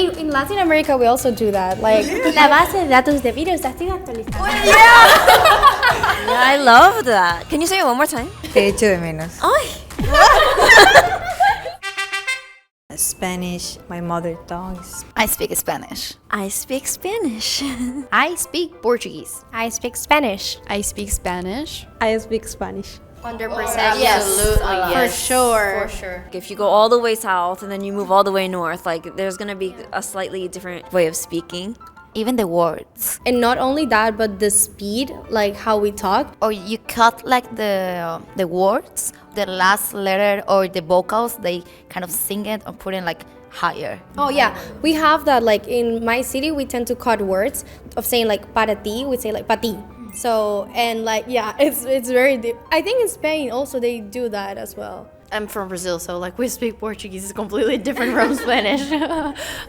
mean, in Latin America, we also do that. Like, la base de datos de virus está actualizada. Yeah, I love that. Can you say it one more time? Te echo de menos. Ay. Spanish, my mother tongue is. I speak Spanish. I speak Spanish. I speak Portuguese. I speak Spanish. I speak Spanish. I speak Spanish. 100%. Absolutely. For sure. For sure. If you go all the way south and then you move all the way north, like there's gonna be a slightly different way of speaking. Even the words. And not only that, but the speed, like how we talk. Or you cut like the words, the last letter or the vocals, they kind of sing it or put it like higher. Oh yeah, we have that. Like in my city, we tend to cut words of saying like para ti, we say like pa ti. So, and like, yeah, it's very deep. I think in Spain also they do that as well. I'm from Brazil, so like we speak Portuguese is completely different from Spanish.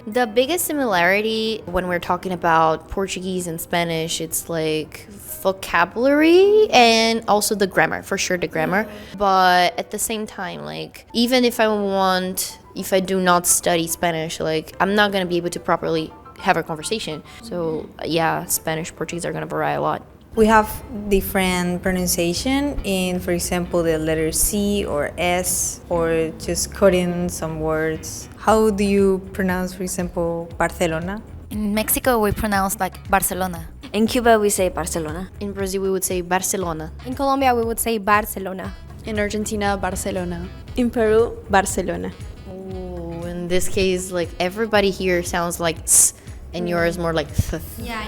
The biggest similarity when we're talking about Portuguese and Spanish, it's like vocabulary and also the grammar, for sure the grammar. But at the same time, like even if I do not study Spanish, like I'm not gonna be able to properly have a conversation. So yeah, Spanish, Portuguese are gonna vary a lot. We have different pronunciation in, for example, the letter C or S, or just cutting some words. How do you pronounce, for example, Barcelona? In Mexico, we pronounce like Barcelona. In Cuba, we say Barcelona. In Brazil, we would say Barcelona. In Colombia, we would say Barcelona. In Argentina, Barcelona. In Peru, Barcelona. Ooh, in this case, like everybody here sounds like s, and yours more like th. Yeah.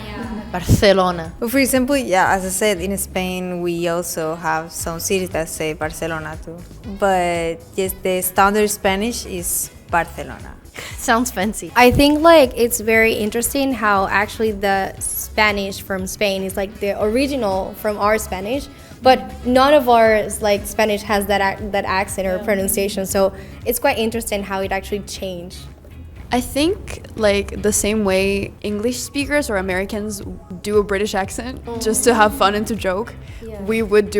Barcelona. But for example, yeah, as I said, in Spain, we also have some cities that say Barcelona too. But yes, the standard Spanish is Barcelona. Sounds fancy. I think like it's very interesting how actually the Spanish from Spain is like the original from our Spanish, but none of ours like Spanish has that accent or pronunciation. So it's quite interesting how it actually changed. I think like the same way English speakers or Americans do a British accent just to have fun and to joke, we would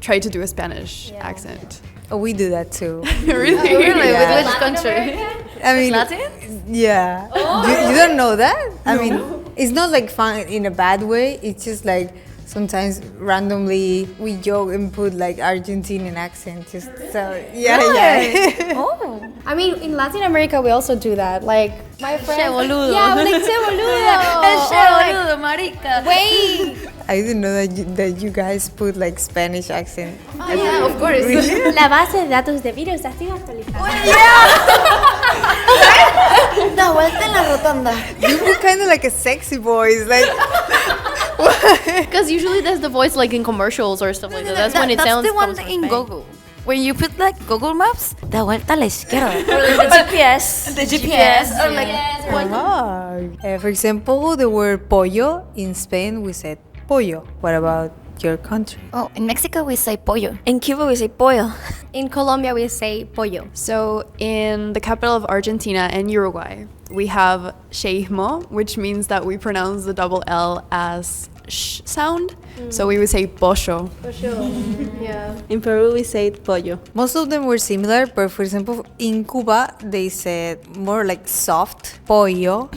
try to do a Spanish accent. Oh, we do that too. Really? Really? Yeah. With which country? I mean, Latin? yeah. You don't know that? I mean, it's not like fun in a bad way. It's just like sometimes randomly we joke and put like Argentinian accent. Just so yeah. Oh, I mean in Latin America we also do that. Like my friend. Che boludo. Yeah, we're like che boludo. Che boludo, marica. Wait. I didn't know that you guys put like Spanish accent. Oh, yeah, of course. La base de datos de virus está actualizada. Da vuelta en la rotonda. You put kind of like a sexy voice, like. Because usually that's the voice like in commercials or stuff like that. That's when it sounds. That's the one comes from in Spain. Google. When you put like Google Maps, da vuelta a la izquierda. The GPS. The GPS. Or like, For example, the word pollo in Spain we said pollo. What about your country? oh, in Mexico we say pollo. In Cuba, we say pollo. In Colombia we say pollo. So in the capital of Argentina and Uruguay, we have sheismo, which means that we pronounce the double L as sh sound. So we would say pollo. For sure. Yeah. In Peru, we say pollo. Most of them were similar, but for example, in Cuba, they said more like soft pollo.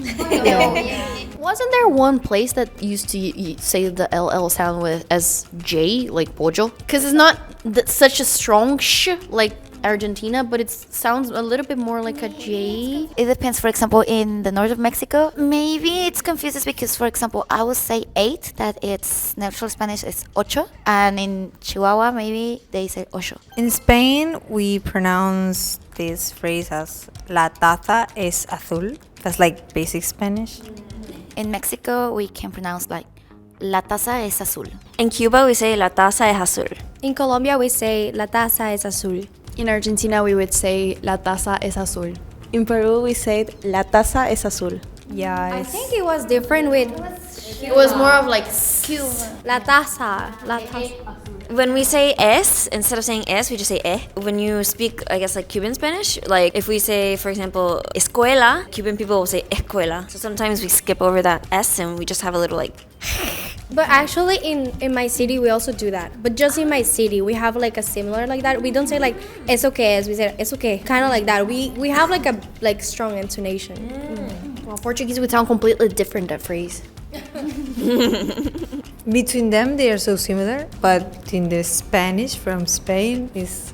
Wasn't there one place that used to say the LL sound with as J, like pollo? Because it's not such a strong sh like Argentina, but it sounds a little bit more like a J. It depends. For example, in the north of Mexico, maybe it's confused because, for example, I would say 8, that its natural Spanish is ocho, and in Chihuahua, maybe they say ocho. In Spain, we pronounce this phrase as la taza es azul. That's like basic Spanish. In Mexico, we can pronounce like la taza es azul. In Cuba, we say la taza es azul. In Colombia we say la taza es azul. In Argentina, we would say la taza es azul. In Peru, we said la taza es azul. Yeah, I think it was different with It was more of like la taza. La taza. When we say es, instead of saying es, we just say eh. When you speak, I guess, like Cuban Spanish, like if we say, for example, escuela, Cuban people will say escuela. So sometimes we skip over that s and we just have a little like But actually, in my city, we also do that. But just in my city, we have like a similar like that. We don't say like "es okay," as we say "es okay," kind of like that. We have like a like strong intonation. Well, Portuguese would sound completely different, that phrase. Between them, they are so similar, but in the Spanish from Spain is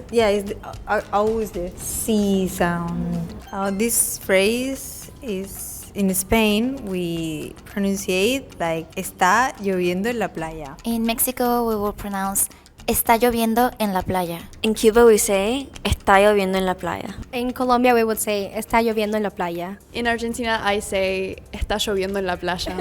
always the C sound. This phrase is in Spain we pronunciate like está lloviendo en la playa. In Mexico, we will pronounce está lloviendo en la playa. In Cuba, we say está lloviendo en la playa. In Colombia, we would say está lloviendo en la playa. In Argentina, I say está lloviendo en la playa.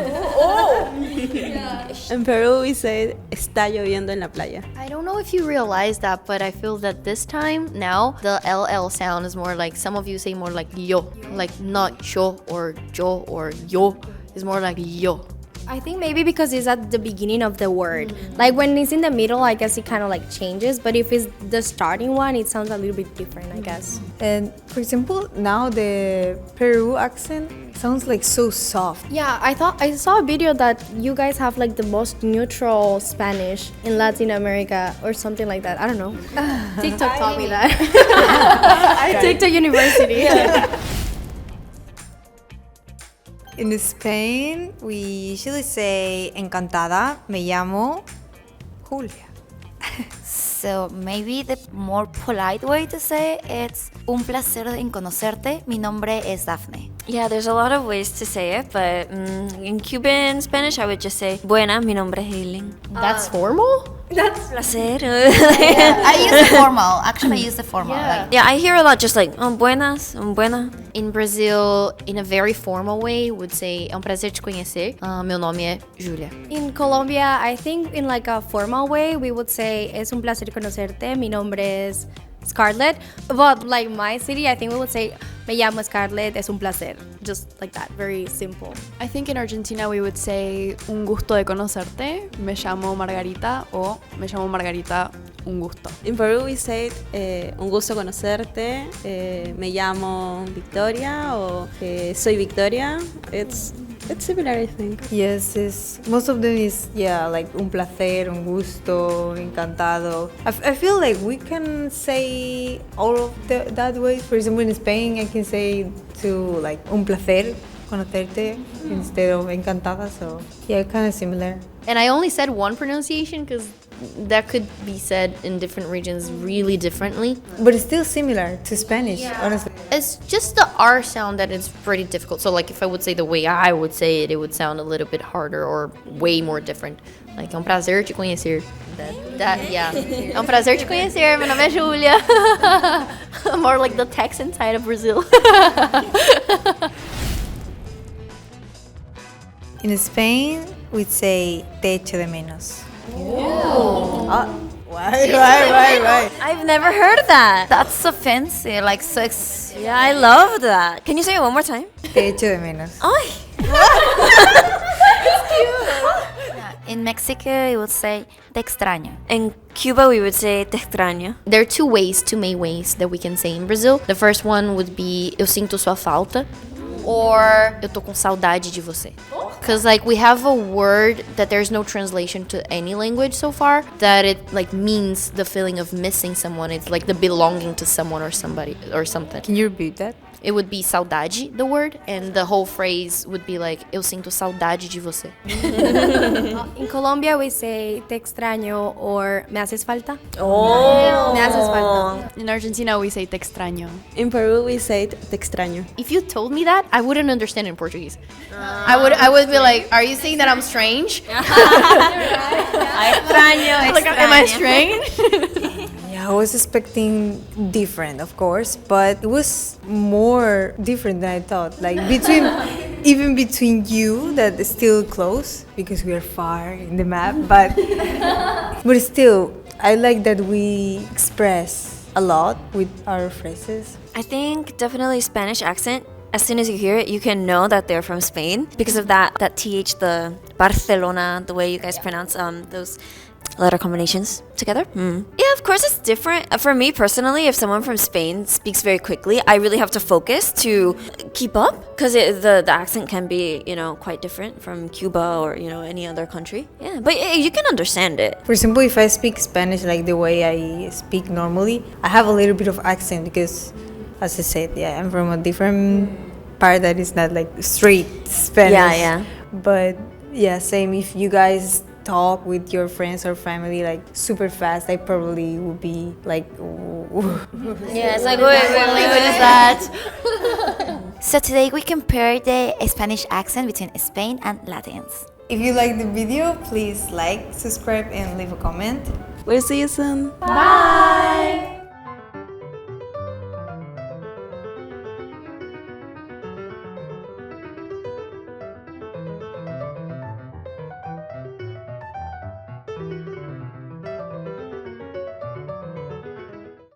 In Peru, we say está lloviendo en la playa. I don't know if you realize that, but I feel that this time now the LL sound is more like, some of you say more like yo, like not yo or yo, is more like yo. I think maybe because it's at the beginning of the word. Like when it's in the middle, I guess it kind of like changes. But if it's the starting one, it sounds a little bit different, I guess. And for example, now the Peru accent sounds like so soft. Yeah, I saw a video that you guys have like the most neutral Spanish in Latin America or something like that. I don't know. TikTok taught me that. TikTok University. In Spain, we usually say encantada, me llamo Julia. So maybe the more polite way to say it's un placer en conocerte. Mi nombre es Dafne. Yeah, there's a lot of ways to say it, but in Cuban Spanish, I would just say, buena, mi nombre es Hayleen. That's formal? Placer. I use the formal. Actually, I use the formal. Yeah. Like, Yeah, I hear a lot just like, buenas, buena. In Brazil, in a very formal way, would say, é um prazer te conhecer. Meu nome é Julia. In Colombia, I think in like a formal way, we would say, es un placer conocerte. Mi nombre es Scarlett. But like my city, I think we would say, me llamo Scarlett, es un placer. Just like that, very simple. I think in Argentina we would say un gusto de conocerte, me llamo Margarita, o me llamo Margarita, un gusto. In Peru, we say un gusto conocerte, me llamo Victoria, o soy Victoria. It's similar, I think. Yes, most of them is like un placer, un gusto, encantado. I feel like we can say all of that way. For example, in Spain, I can say to like un placer conocerte instead of encantada. So yeah, kind of similar. And I only said one pronunciation because that could be said in different regions really differently. But it's still similar to Spanish, honestly. It's just the R sound that is pretty difficult. So like if I would say the way I would say it, it would sound a little bit harder or way more different. Like, é um prazer te conhecer. Yeah. É um prazer te conhecer, meu nome é Julia. More like the Texan side of Brazil. In Spain, we'd say te echo de menos. Why? I've never heard that. that's offensive. Like, so Yeah, I love that. Can you say it one more time? Te echo de menos. Ay. in Mexico, you would say te extraño. In Cuba, we would say te extraño. There are two main ways that we can say in Brazil. The first one would be eu sinto sua falta, or eu tô com saudade de você. Because like we have a word that there's no translation to any language so far, that it like means the feeling of missing someone. It's like the belonging to someone or somebody or something. Can you repeat that? It would be saudade, the word, and the whole phrase would be like eu sinto saudade de você. In Colombia, we say te extraño or me haces falta. Oh. Me haces falta. In Argentina we say te extraño. In Peru, we say te extraño. If you told me that, I wouldn't understand in Portuguese. I would be like, are you saying that I'm strange? Extraño, Like, am I strange? Yeah, I was expecting different, of course, but it was more different than I thought. Like even between you, that is still close because we are far in the map, but still, I like that we express a lot with our phrases. I think definitely Spanish accent. As soon as you hear it, you can know that they're from Spain because of that th, the Barcelona, the way you guys pronounce those letter combinations together. Yeah, of course it's different. For me personally, if someone from Spain speaks very quickly, I really have to focus to keep up because the accent can be, you know, quite different from Cuba or, you know, any other country. Yeah, but you can understand it. For example, if I speak Spanish like the way I speak normally, I have a little bit of accent because, as I said, yeah, I'm from a different part that is not like straight Spanish. Yeah. But yeah, same if you guys talk with your friends or family like super fast, I probably would be like, Yeah, it's like, wait, what language is that? So today we compare the Spanish accent between Spain and Latins. If you like the video, please like, subscribe, and leave a comment. We'll see you soon. Bye.